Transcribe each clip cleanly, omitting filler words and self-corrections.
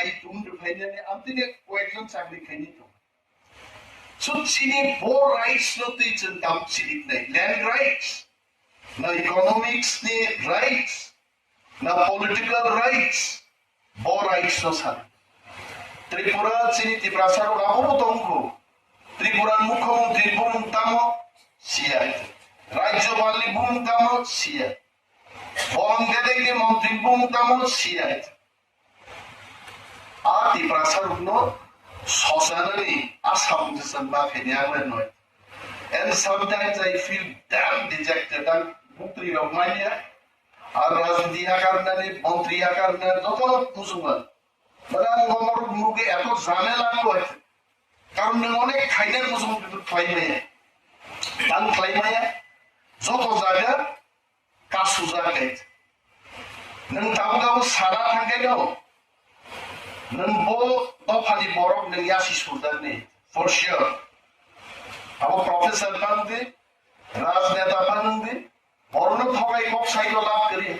মাই তুম ফাইনালে আমতিনে কয়েকজন চাকরি খাইনি তো সো চিনি বো রাইটস নতে ইচেন কাম চিনি নাই ল্যান্ড রাইটস না ইকোনমিক্স নি রাইটস না পলিটিক্যাল রাইটস বো রাইটস নো সার ত্রিপুরা চিনি ত্রিপুরাসার রাবো তঙ্ক ত্রিপুরার মুখ্যমন্ত্রী বুমতাম সিয়াই রাজ্যপালি বুমতাম সিয়াই বঙ্গদেশে মন্ত্রী বুমতাম সিয়াই আর ত্রিপুরাসার Socially, as happens in back in the island, and sometimes I feel damn dejected. I'm Mutri of Mania, or Razdia Karnani, Montria Karnan, not all of Pusuman. But I'm going to move at Zanella. Karnamone, Kainer Musum to Climate. And Climate, Zokozaga, Kasuzaket. Nantanga Sara Hangano. Nambo Topani Borok Nyashi Sudani, for sure. Our professor Bandi, Razneta Bandi, or no Tokai Kok Sailolakari.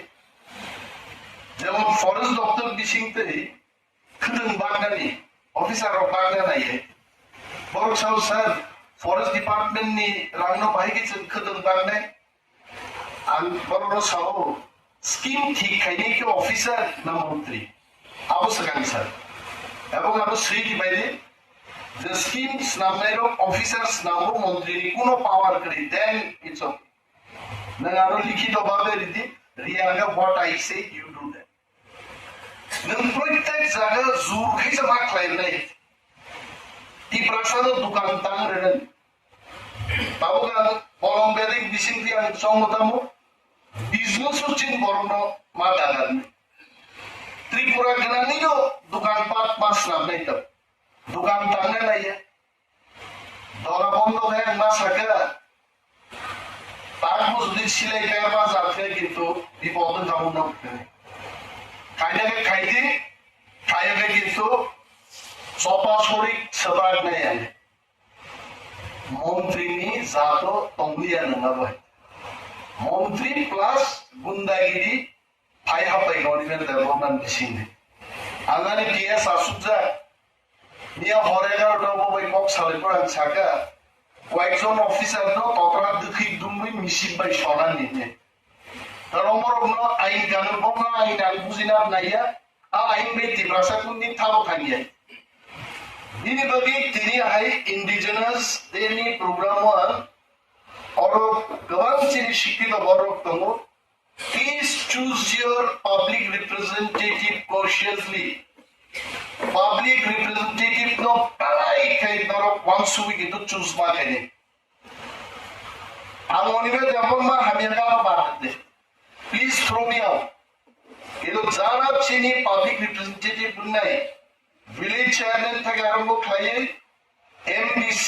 There was forest doctor Bishingte, Kudan Bagani, officer of Baganai. Borok said, Forest Department ni Rano Bahigits and Kudan Bagane, and Borok Sao, scheme Kainiki officer number 3. Abusagan sir. এবং আরো শ্রীটি বাইরে যে schemes নামের officers নাম মন্ত্রী কোনো পাওয়ার করে দেন it's okay না আরো লিখিত ভাবে রীতি রিয়াঙ্গা what I say you do that নন প্রত্যেক জায়গা জোর খাইছে মা ক্লাইম নাই ই প্রশ্ন দোকান তাম রেন বাবুগা কলম্বিয়াদিক বিসিং দি আন সংগতামো বিজনেস চিন বর্ণ মা দাদান त्रिपुरा के नहीं जो दुकान पात पास नाम नहीं तब दुकान ताने नहीं है दोला बंद है ना सके ताक मुझे सिले के पास आते हैं किंतु विपद जाऊँ ना खाने के किंतु सोपा छोड़ी सबाग नहीं है मंत्री नी जातो तंगलिया नंगा भाई मंत्री plus गुंडागिरी I have a government development machine. Angani PS Asuja near Horega Dobo by Cox Halipo and Saka. White zone officer no Topra Duki Dumbi Missing by Shonan in it. The number of no I Ganabona in Albuzina Naya, I made the Brasakundi Tavakanya. Anybody, Tini High Indigenous, any program or government Shiki the War of Tomo. Please choose your public representative cautiously. Public representative no palai kai noro once we get to choose ma kai. I'm only with the Mama Hamiaga about it. Please throw me out. You know, Zara Chini public representative Bunai, village chairman Tagarambo Kaye, MDC,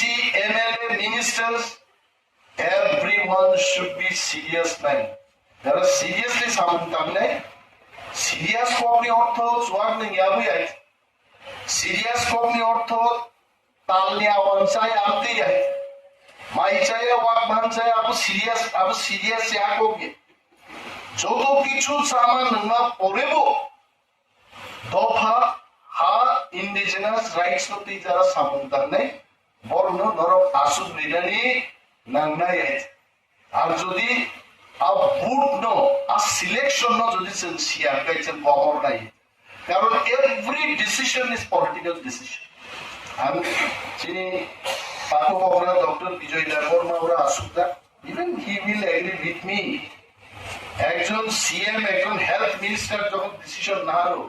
MLA, ministers, everyone should be serious man. There are seriously some tamne serious company ortho swag ne yabu yai serious company ortho talne awansai amte yai mai chai wag bhansai abu serious ya koge joto kichu saman na porebo dofa ha indigenous rights no ti jara saman tamne borno norok asud ridani nangna yai ar jodi a boot no a selection no jodi sincere guys and power nai karon every decision is political decision and chini pato bobra Dr. Bijoy Deborma ora asukta even he will agree with me একজন CM একজন health minister যখন decision না হলো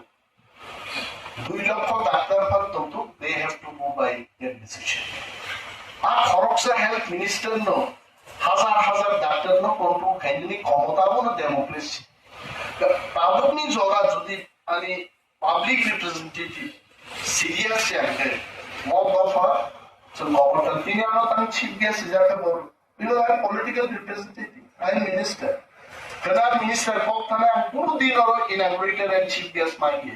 2 লক্ষ doctor পার তত they have to move by their decision আর খরকসা health minister নো হাজার ডাক্তার নো কন্ট্রোল খাইনি ক্ষমতাও না ডেমোক্রেসি পাবলিক জগা যদি আমি পাবলিক রিপ্রেজেন্টেটিভ সিরিয়াস আছে মব দফা তো নবটা তিনি আমার তান চিফ গেস্ট যাতে বড় because I political representative I minister কানার মিনিস্টার কোথানা পুরো দিন আর ইনাগুরেটর এন্ড চিফ গেস্ট মাইকে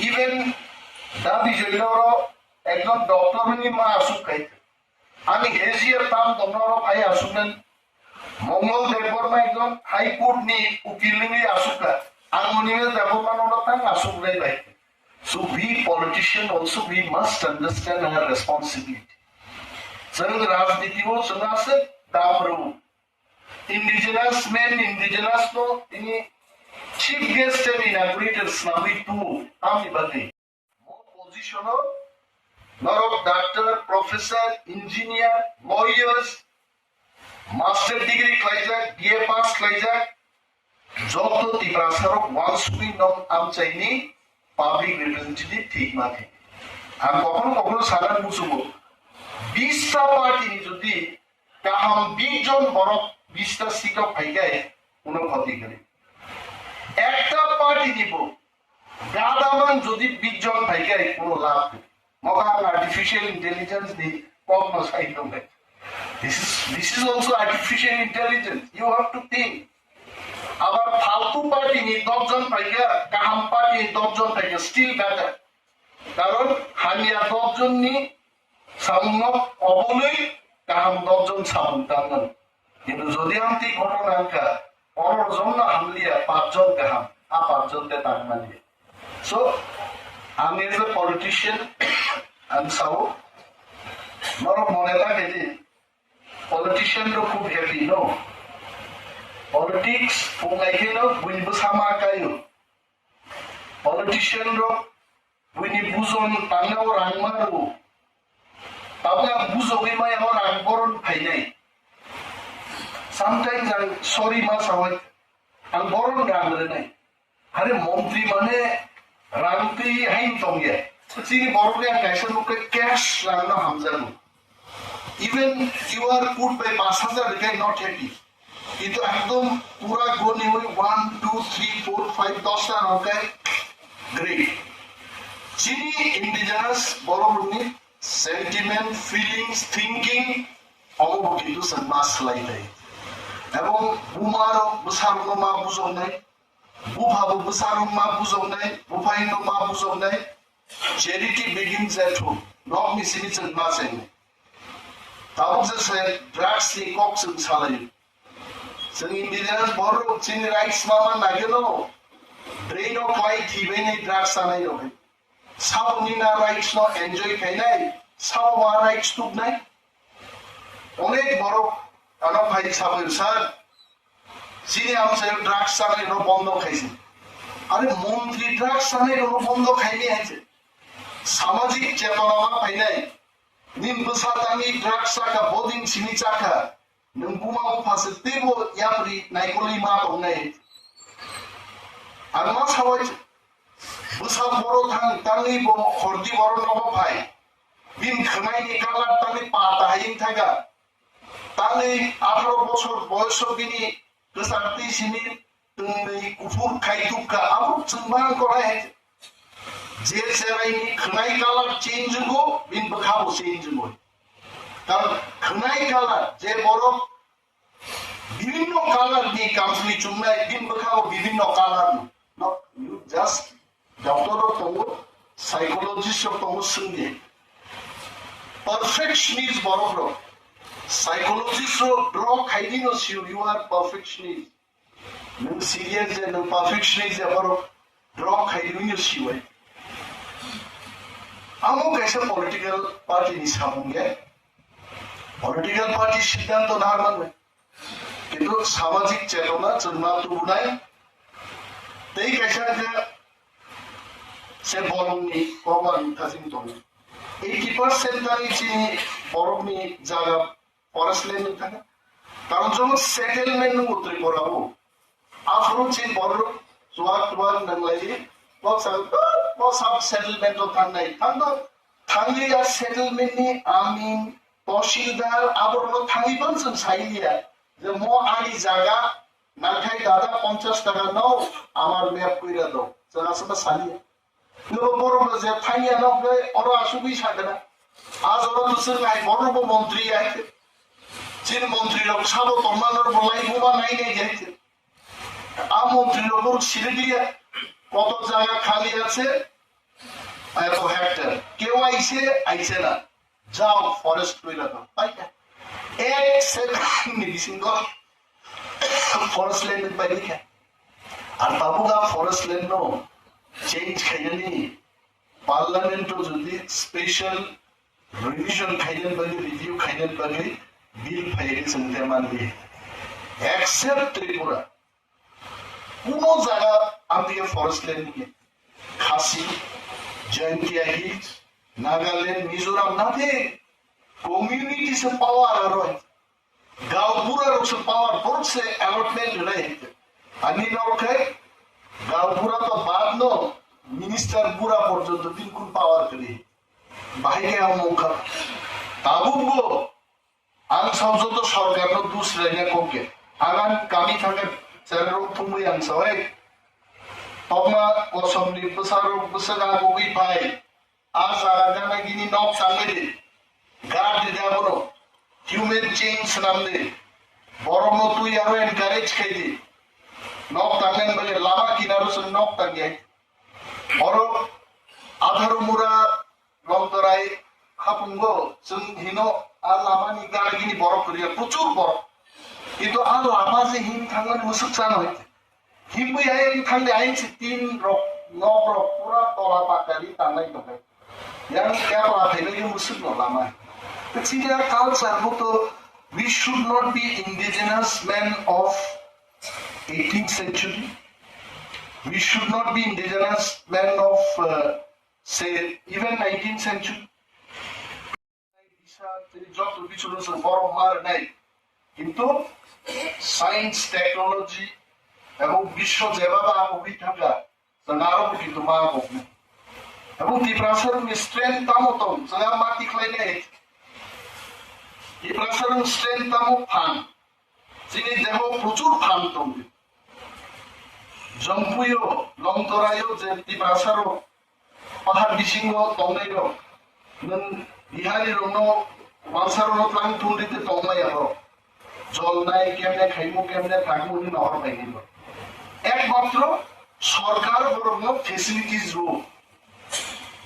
ইভেন দা বিজয়নর একজন ডক্টর নি মা আসুক খাইতে আমি হেজিয়ার তাম তোমরা ভাই আসুনেন মঙ্গল দেববর্মা একজন হাইকোর্ট নি উকিল নি আসুকা আঙ্গনিয়ে দেববর্মা নরতান আসুক রে ভাই So we politicians also we must understand our responsibility. जों राजनीतियाव जोंहासो दाब्रो indigenous men indigenous no ini chief guest and inaugurators na we two ami bade mo position lot of doctor professor engineer lawyers master degree klaijak BA pass klaijak joto tibrasaro once we know am chaini public representative ঠিক না থাকে আর কখনো কখনো সারা বুঝবো 20টা party যদি কাহাম 20 জন বড় 20টা seat পাইগায় কোনো ক্ষতি করে একটা পার্টি দিব গাদামান যদি 20 জন পাইগায় কোনো লাভ নেই মকা আর্টিফিশিয়াল ইন্টেলিজেন্স দি কখনো সাইড হবে this is also artificial intelligence you have to think আবার ফালতু পার্টি নি 10 জন পাইগা কাহাম পার্টি 10 জন পাইগা স্টিল বেটার কারণ হামিয়া 10 জন নি সামুক অবলই কাহাম 10 জন সামুক তাঙ্গন কিন্তু যদি আমতি ঘটনাঙ্কা অরর জন্য হামলিয়া 5 জন কাহাম 5 জন তে তাঙ্গালি সো আমি এজ এ পলিটিশিয়ান আমি সাউ মর মনে থাকে যে পলিটিশিয়ান ro খুব হ্যাপি নো politics pungaikeno buini sama kayo politician ro buini buzon tangao rangmaru tabla buzo bimai or angboron phainai sometimes I sorry ma sawai angboron rangre nai hare montri mane rangti hain tongye chini borge kaisa nuke cash rangna hamjaru even you are put by 5000 rupees not happy কিন্তু একদম পুরা গনি হই 1 2 3 4 5 10টা নৌকায় great চিনি indigenous বড়মুনি sentiment feelings thinking অনুভূতি তো সন্মাস লাইলাই এবং বুমার বুসারনো মা বুজনাই বুভাবো বুসারনো মা বুজনাই বুফাইনো মা বুজনাই চ্যারিটি বিগিনস এট হোম নট মিসিং সন্মাসেন তাবজে ড্রাগস নি কক্সন সালাই जों इंडिजिनास बर' जोंनि राइट्स मा नागिरो ब्रेन अफ लाइट थिबे नै ड्राग्स जानाय रहे सावनि ना राइट्स न एन्जय खायनाय साववा राइट्स तुबनाय अनेक बर' आना भाई साबो सर जिनि आमसे ड्राग्स जानाय र बन्द खाइছে আরে মন্ত্রী ड्राग्स जानाय र बन्द खाइनि আছে সামাজিক চেতনা পাইনাই নিম বসাতানি ड्राग्स সাকা বদিন সিনি চাকা nung bumau positibo yapri naikoli ma bongai arma sawai busa boro tangi bo khordi boro no bhai bin khmai ni kalar tani pata hain thaga tani 18 বছর বয়স বিনি 38 সিনি তুমি কুফুর খাইতুকা আবু চুম্বান করায় যে সেরাই নি খনাই কালার চেঞ্জ গো বিন বখাবো চেঞ্জ গো কারণ খনাই কালার যে বড় বিভিন্ন কালার দিয়ে কামসলি চুমনাই দিন বখাবো বিভিন্ন colour not you just doctor তঙ্গ সাইকোলজিস্ট তঙ্গ সঙ্গে perfectionist বড় বড় সাইকোলজিস্ট ড্র খাইদিনো সিউ ইউ আর perfectionist নং সিরিয়াস যে নং perfectionist যে বড় ড্র খাইদিনো সিউ আমো कैसे পলিটিক্যাল পার্টি নি সামুঙ্গে পলিটিক্যাল পার্টি সিদ্ধান্ত না মানবে কিন্তু সামাজিক চেতনা জন্মা তুলনায় তেই कैसा যে সে বরংনি কবার থাসিং দং 80% তাই চিনি বরংনি জায়গা ফরেস্টল্যান্ড থাকে কারণ যখন সেটেলমেন্ট উত্তরে করাবো আফরো চিন বড় জোয়াক নাংলাই বসাব সেটেলমেন্ট থানাই থাঙ্গিয়া সেটেলমেন্ট নি আমিন তহসিলদার আবরণ থাঙ্গিবান जों সাইলিয়া যে ম আনি জায়গা নাখাই দাদা 50 টাকা নাও আমার ম্যাপ কইরা দাও जों আসলে সালিয়া নো বড় যে থাইয়া নাও ওর আসুবি সাগনা আজ ওর দুসর নাই বড় মন্ত্রী আইছে চিন মন্ত্রী লোক সাব তমানোর বলাই বুবা নাই নাই যাইছে আ মন্ত্রী লোক ছিড়ে দিয়া কত জায়গা খালি আছে এত হেক্টর কেউ আইছে না যাও ফরেস্ট কইরা দাও পাইকা এক সেকেন্ড মেডিসিন গো ফরেস্ট ল্যান্ড পাইলি আর বাবুগা ফরেস্ট ল্যান্ড নো চেঞ্জ খাইনি पार्लियामेंटो जुदि स्पेशल रिविजन खाइदेन बागै रिव्यू खाइदेन बागै बिल फाइले जोंते मानदि एक्सेप्ट त्रिपुरा কোনো জায়গা আমি ফরেস্ট ল্যান্ড নিয়ে খাসি জয়ন্তিয়া হিলস নাগাল্যান্ড মিজোরাম নাতে কমিউনিটি से पावर आरो गाव पूरा से पावर बहुत से अलॉटमेंट रहे अनि नरखे गाव पूरा तो बाद नो मिनिस्टर पूरा पर्यंत बिल्कुल पावर करे बाहिरे আমকা তাবুবো আং সংসদ সরকার নো দুসরে নে কোকে আগান কামি থাকে Cerro Pumuyan Soy, Poma Osomni Pusaro Pusaga Gogi Pai, Azaragana Gini Nok Samedi, Guard the Dabro, Human Change Namde, Boromo to Yaro encourage Kedi, Nok Tangan by Lama Kinarus and Nok Tangi, Oro Adharumura Londorai Hapungo, Sun Hino, Alamani Garagini Borokuria, Puchur Borok. itu al lama sih him tangan musuk sana itu him bu ya yang tang dia yang sitin rok rok pura tola pakari tangan itu kan yang kayak apa ini yang musuk no lama kecil ya culture itu we should not be indigenous men of 18th century we should not be indigenous men of say even 19th century bisa jadi job tuh bicara seborong mar naik কিন্তু science technology এবং বিশ্ব যেভাবে আগুই থাকা জানারও কিন্তু মা বকনে এবং ত্রিপ্রাসার strength তামতম জানা মাটি খাইলে ত্রিপ্রাসার স্ট্রেংথ তাম ফান যিনি দেহ প্রচুর ফান তম জম্পুইও লংতরাইও যে ত্রিপ্রাসারও পাহাড় বিশিঙ্গ তমনাইও নন বিহারি রণ মানসারণ প্লাং তুন্ডিতে তমনাই আবো জল নাই কেমনে খাইবো কেমনে থাকবো উনি নহর পাইনি একমাত্র সরকার বরং ফেসিলিটিস রো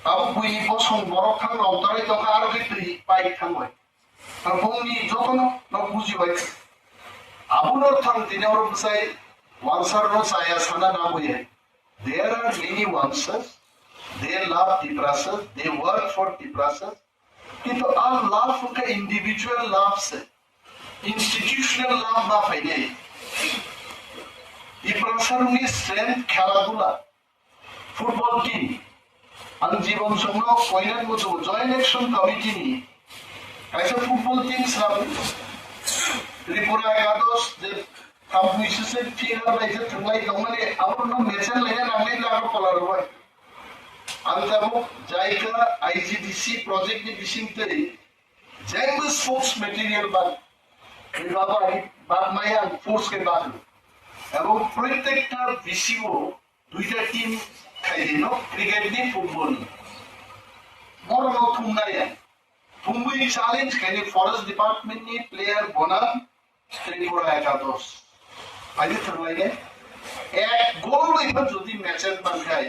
তাও বুই বসং বরক থাং অন্তরাই তকা আরো ক্ষেত্রে পাই থাংবাই আর বংনি যতন নক বুঝিবাই আবুনর থাং দিনের বসাই ওয়ানসার নো সায়া সানা না বইয়ে there are many ones they love the process they work for the process কিন্তু আর লাভ কা ইন্ডিভিজুয়াল লাভ সে institutional লাভ না পাইলে এই প্রসারণী স্ট্রেংথ খেলাধুলা ফুটবল টিম আর জীবন সংগ্রহ কয়লার বছর জয়েন্ট অ্যাকশন কমিটি নিয়ে কাইসা ফুটবল টিম সারাবো ত্রিপুরা একাদশ যে কম্পিটিশন টিম বাইছে থাকলাই দমনে আবরণ মেচেন লেনে নামলে লাগো পলার হয় আলতাবো জায়গা আইজিডিসি প্রজেক্ট নি বিশিংতে জেঙ্গু স্পোর্টস ম্যাটেরিয়াল বা বাগমাইয়া ফোর্সকে বাগলো এবং প্রত্যেকটা বিসিও দুইটা টিম খাইদিন ক্রিকেট নি ফুটবল নি মরণ থুমনাইয়া থুমবুই চ্যালেঞ্জ খাইনি ফরেস্ট ডিপার্টমেন্ট নি প্লেয়ার বনাম ত্রিপুরা একাদশ আইতে থাকলাইনে এক গোল লইবা যদি ম্যাচের বানখাই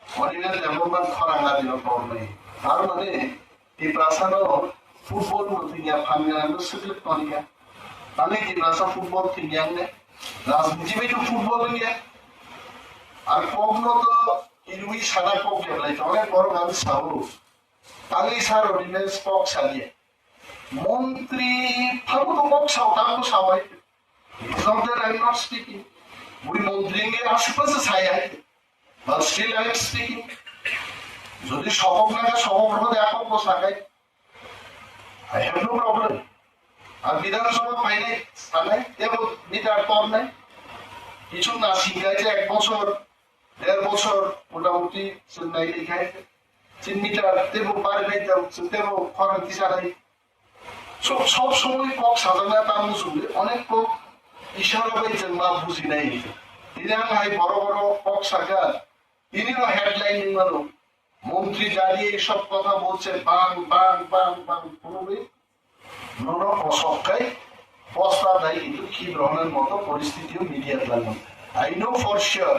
অরিজিনাল ডেভেলপমেন্ট খরাঙ্গা দিল পড়লাই তার মানে এই প্রাসানো ফুটবল মতিয়া ফাঙ্গানো সুযোগ তরিকা তাহলে কি প্রাসা ফুটবল থিয়াংনে রাজনীতি বেটু ফুটবল নিয়ে আর কখনো তো ইলুই সাদা কক কেবলাই অনেক বড় গান সাবু তাহলে স্যার অরিজিনাল কক সালিয়ে মন্ত্রী ফাবু তো কক সাও তাও সাবাই something I'm not speaking we মন্ত্রীকে আশেপাশে ছায়া but still I am speaking যদি সবক লাগা সবক হতে একক বসাকাই I have no problem আর বিধানসভা ফাইনাল সামনে দেব মিটার কম নাই কিছু না শিখাইছে 1 বছর 1.5 বছর মোটামুটি চেন্নাই লিখাই 3 মিটার দেব পারবে যাও দেব খরচ দিশারাই সব সময় কক সাজানা তার মুসুলে অনেক কক ইশারা পাইছে মা বুঝি নাই ইরান হাই বড় বড় কক সাগা তিনিও হেডলাইন মানো মন্ত্রী দাঁড়িয়ে সব কথা বলছে বাং বাং বাং বাং পুরোবে নন অসক্কাই প্রস্তাব দেয় কিন্তু কি ধরনের মতো পরিস্থিতিও মিডিয়ার লাগবে I know for sure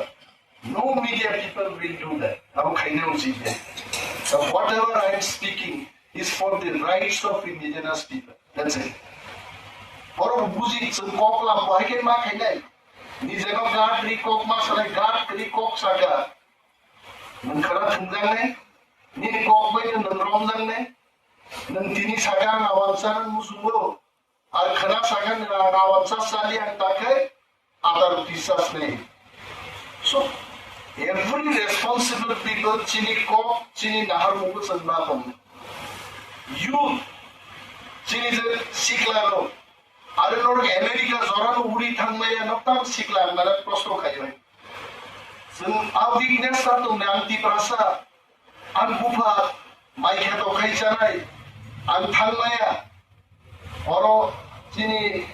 no media people will do that এবং খাইনে উচিত whatever I am speaking is for the rights of indigenous people that's it বড় বুঝি ককলা বাইকে মা খাইনাই নিজেকে গাট রি কক মা সালে গাট রি কক সাগা মনখারা থুমজাংনে Nini kok bayi nang romjang ne, nang tini sagang awansan musubo, al khana sagang awansan sali ang takai, atar disas ne. So every responsible people chini kok chini nahar mugo sanna kom. You chini je siklaro. Are nor America zoran uri thangmaya noktam siklar mana prosto khai. A weakness to nanti prasa an bufa mai kheto khai chanai an thalmaya oro chini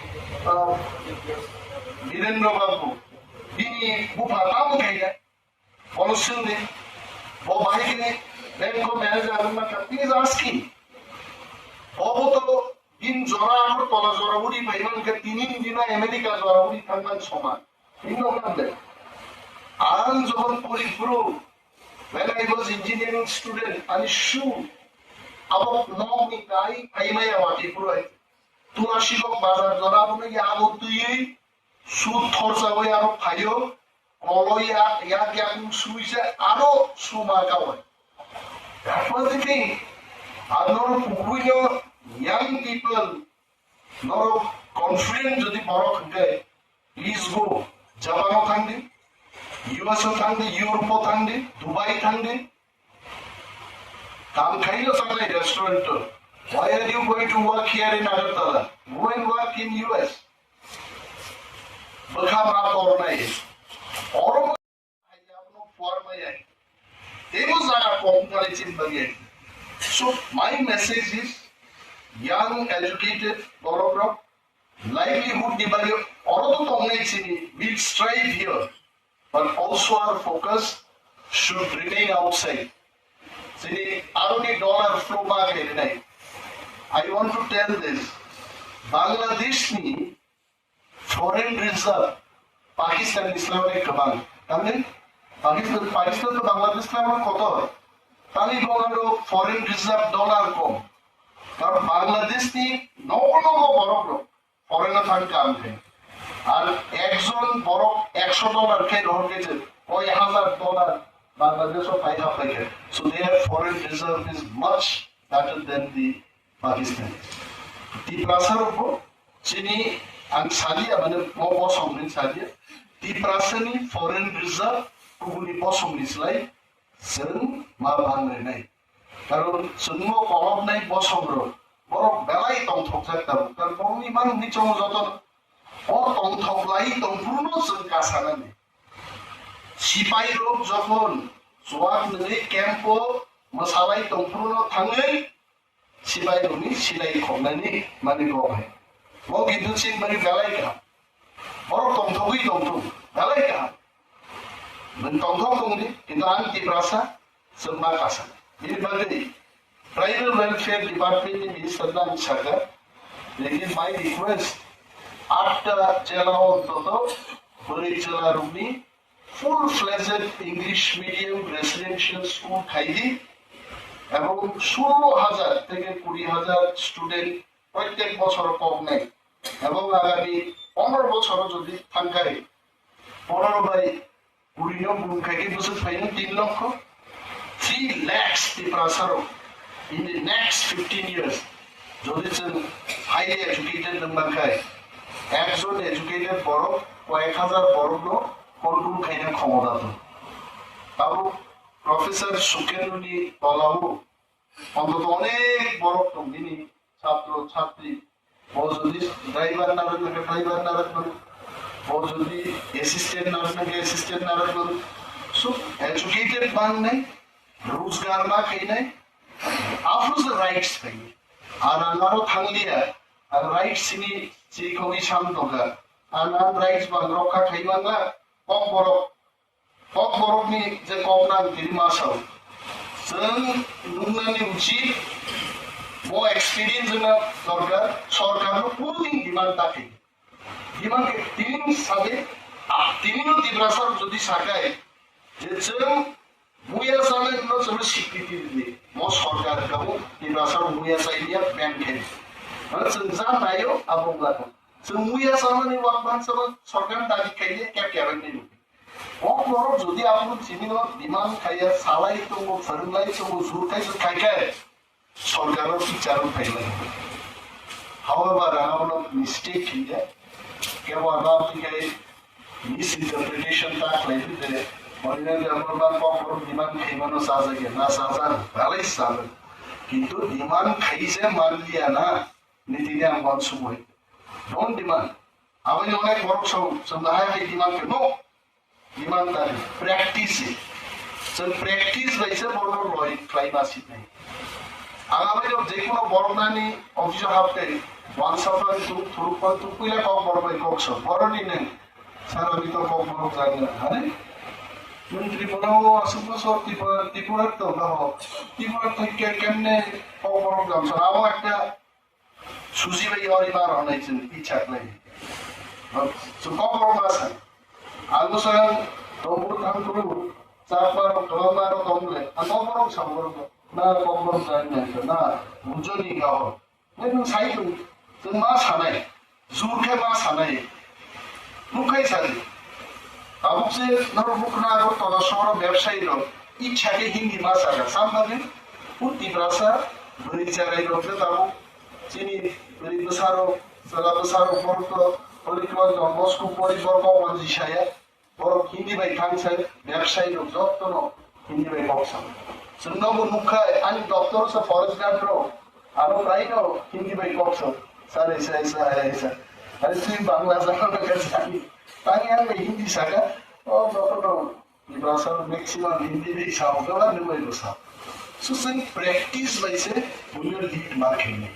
Virendra Babu bini bufa tam khai na pollution de wo bhai ke bank ko manager ma he is asking obo in jora ar tola jora uri bhaiman ke tinin dina America jora uri thangman soman inno mande I'm John Polipro. When I was engineering student, I sure about non guy, I may have a pro. Turashiko Bazar Zorabuna Yago to ye, shoot towards away out of Payo, Oloya, Yagan Suiza, Aro Sumagawa. That was the thing. I'm not Pukuyo, young people, not confident to the Baroque guy. Please go. Javano Kandi. US thangde, Europe thangde, Dubai thangde. Tam khailo sangai restaurant. Why are you going to work here in Agartala? Go and work in US. Bakha ma pornai. Oro ayapno formaya. Demo zara pomkale chimbagi. So my message is young educated borok livelihood dibagi oro to tongai chini will strive here. But also our focus should remain outside. See, only dollar flow back here. I want to tell this. Bangladesh ni foreign reserve Pakistan Islamic Command. Tamen Pakistan to Bangladesh Islamic koto. Tani bongalo foreign reserve dollar kom. Karon Bangladesh ni no borok foreigner fund kam hai. আর একজন বড় $100 কে গ্রহণ করেছে ওই $1000 বাংলাদেশও ফাইদা পাইছে so there foreign reserve is much better than the Pakistan দি প্রাসার উপর চিনি আং সালিয়া মানে বসমনি সালিয়া দি প্রাসানি ফরেন রিজার্ভ পুগুনি বসমনিসলাই जों मा बांद्राय নাই কারণ जोंनो কলম নাই বসমর বড় বেলাই তংথকজাক তার বড়নি মান নিচং যত তংথকলাই তংপুর্ণ जों কাসানানি সিপাই রোগ যখন জোয়াক নৈ ক্যাম্প মসালাই তংপুর্ণ থাङै সিপাই রোগনি সিলাই খমনানি মানে গবাय ও কিন্তু চিন বাড়ি বেলাই কা বড় তংথকই তংথু বেলাই কা Mentongkong tunggu, itu anti perasa semua kasar. Ini bagi Tribal Welfare Department ini sedang jaga. Jadi my request after Jalao Toto, beri Jalarumi full-fledged English medium residential school খাইদি এবং 16,000 থেকে 20,000 স্টুডেন্ট প্রত্যেক বছর কম নেই এবং আগামী 15 বছর যদি থাকায় 15 by Purino Bunkaki was a final 3 lakh 3 lakhs Tiprasaro in the next 15 years. So this is highly educated Bankai. Exon educated Borok, Waikaza Borogno, Kondu Kaina Komodato. Abu Professor Sukenuni Polabu on the Tone Borok Tomini, Chapter Chapri, was this driver Naran. और जो भी assistant nurse में के assistant nurse को सो educated बन नहीं रोजगार ना कहीं नहीं आफ्टर द राइट्स कहीं आनारो थांगलिया और राइट्स सिनी चीको भी शाम होगा आनार राइट्स बन रखा कहीं बंगला पॉप बोरो में जे कॉपना दिल मासाओ सन नुनानी उची वो एक्सपीरियंस ना सरकार को पूरी डिमांड ताकि Gimana tim sabe timino tibrasar যদি সাকায় যে जों মুয়া সালে ন সব স্বীকৃতি দিবে মো সরকার কাবো তিব্রাসার মুয়া সাইলিয়া ব্যাংক হেন মানে जों জানায়ও আবংলা जों মুয়া সালে ওয়াকবান সব সরকার দাবি খাইলে ক্যাপ ক্যাবেন নেই Orang jadi aku sini lo demand kayak salah itu mau fertilai itu mau sur kayak sorgaran bicara payah. However, orang mistake ini, क्या वो आगाम की कहीं misinterpretation tak lagi deh. Orang yang orang kok demand kaiman sahaja ke, na sahaja, balai sahaja. কিন্তু demand খাইছে মান দিয়া না নীতিনে আমার সময় ডোন্ট ডিমান্ড আমি অনেক বড় সন্দেহ ডিমান্ড কেন ডিমান্ড তার প্র্যাকটিসে প্র্যাকটিস বাইছে বড় লয় ক্লাইম আসি নাই আগামী যে কোনো বড় নানি অফিসার হাফতে ওয়ান সাপ্লাই টু থ্রুপাল টু কইলা কম বড় ভাই কক্স বড় নিনে স্যার আমি তো কম বড় জানি না আরে ত্রিপুরাও আসলে সব ত্রিপুরার তো না ত্রিপুরা থেকে কেমনে কম বড় গ্রাম স্যার আমার একটা সুজি ভাই অরিবার অনেকজন ইচ্ছা লাগে তো কম বড় মাছ আলু স্যার তোমরা কাম করো চারবার তোমার তোমরে কম বড় সামর না কম বড় জানি না বুঝনি গাও नों साइड जों मा सानाय जुरखे मा सानाय नुखाय सारि आबुसे नर मुखना आरो तदा शहर व्यवसायी रो इच्छाके हिंदी मा सागा सामने पुति भाषा बरि जागाय रोले ताबु चिनी बरि बसारो सला बसारो परतो परिक्रमा जन्मस्कु परिवर्क मन्जिसाया बर हिंदी बाय थांगसे व्यवसायी रो जत्तन हिंदी बाय बक्सा जोंनाबो नुखाय आनि डक्टर से forest guard row Ano praino hindi ba ikokso? Sana isa. Ano yung bangla sa mga kasali? Tangihan may hindi saka? Oh, no. Diba sa maximum hindi ba isa ako? Kala naman ito sa. So, sa practice ba isa, will you lead marking?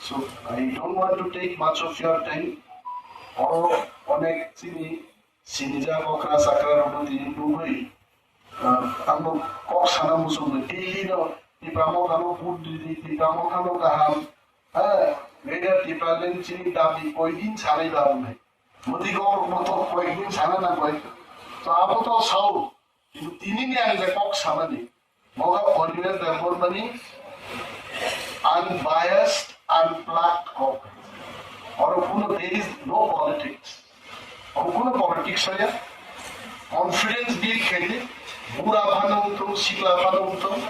So, I don't want to take much of your time. Or, onek sinija kokra sakra roboti buhay. Ang kok sana musuh daily no. Di pramo kano food di pramo kano kaham, leader di present sini tapi koin sana dalam ni, mudi kau motor koin sana na koin, so apa tu saw, itu ini ni yang lekok sama ni, moga original therefore mani, unbiased, unplugged kok, orang puno there is no politics, orang puno politics saja, confidence deal kene, mura pano untung, sikla pano untung.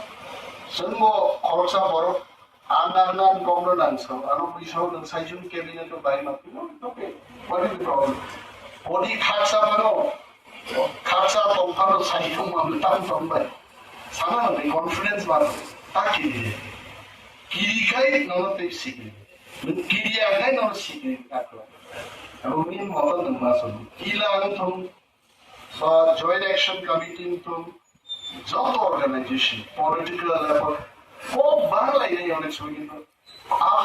Semua korsa borok, anak konglo nangsau, anu pisau dan sayun kabinet tu bayi mati, okay, what is the problem? Body khasa pano, khasa tompano sayun mamutang tombai, sama nanti confidence baru, tak kiri kai nono tip sikri, kiri agai nono sikri aku, aku ni motor tu masuk, kila anu tu, so joint action committee tu. যত organisation political level কক বাংলা এই অনেক সময় কিন্তু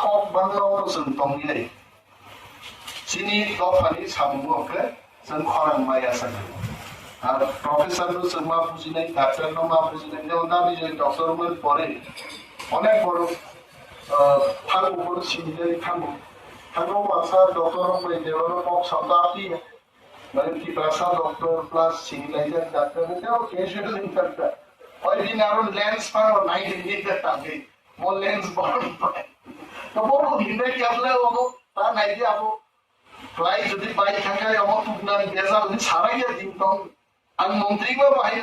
cock Bangla जों दंगियै सिनि दफानि सामुखौ जों खरांमाया सानो आरो प्रफेसरनो जों मा बुजिनाय डाक्टरनो मा बुजिनाय देवनानि जे डक्टरमोन परे अनेक बड़ थांगुफोर सिनियै थांगु बाक्सा डक्टरमोन देवनो কক शब्दार्थी Mereka dipaksa dokter plus singlaizer doctor itu casual infected. Ordinary lens पर और नाइट इंडिकेटर ताकि वो lens बॉन्ड तो वो हिंदे क्या बोले वो तार नाइट ये आपको फ्लाइट जो दी बाइक खाएगा या वो तुमने जैसा उन्हें सारा ये दिन तो अन मंत्री को भाई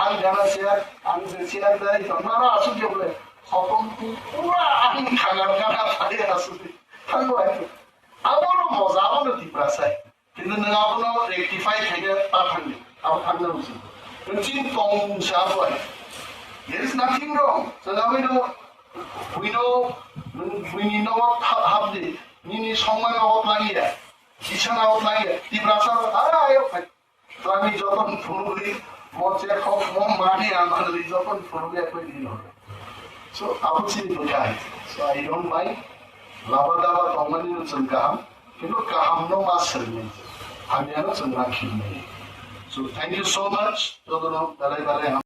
अन जाना शेयर दारी तो ना आसू जो बोले खत्म पूरा अन खाना भाई आसू थांगो है अब वो मजा वो नहीं दिप्रासा है কিন্তু নগাবনো রেকটিফাই খাইলে তা থাকবে আবার থাকলে উচিত চিন কম সাবয় there is nothing wrong so now we know what habde ni সম্মান অবত লাগিয়ে বিছানা অবত লাগিয়ে তীব্রাসা আয় তো আমি যখন ফুলগুলি মঞ্চে খুব মন মানে আমার যখন ফুলগুলি একই দিন হবে so aku sini berkait so I don't mind laba-laba tongmani nusung kaham কিন্তু কাহামনো মাছ সেরমি আমি আরো চন্দ্রাক্ষী so thank you so much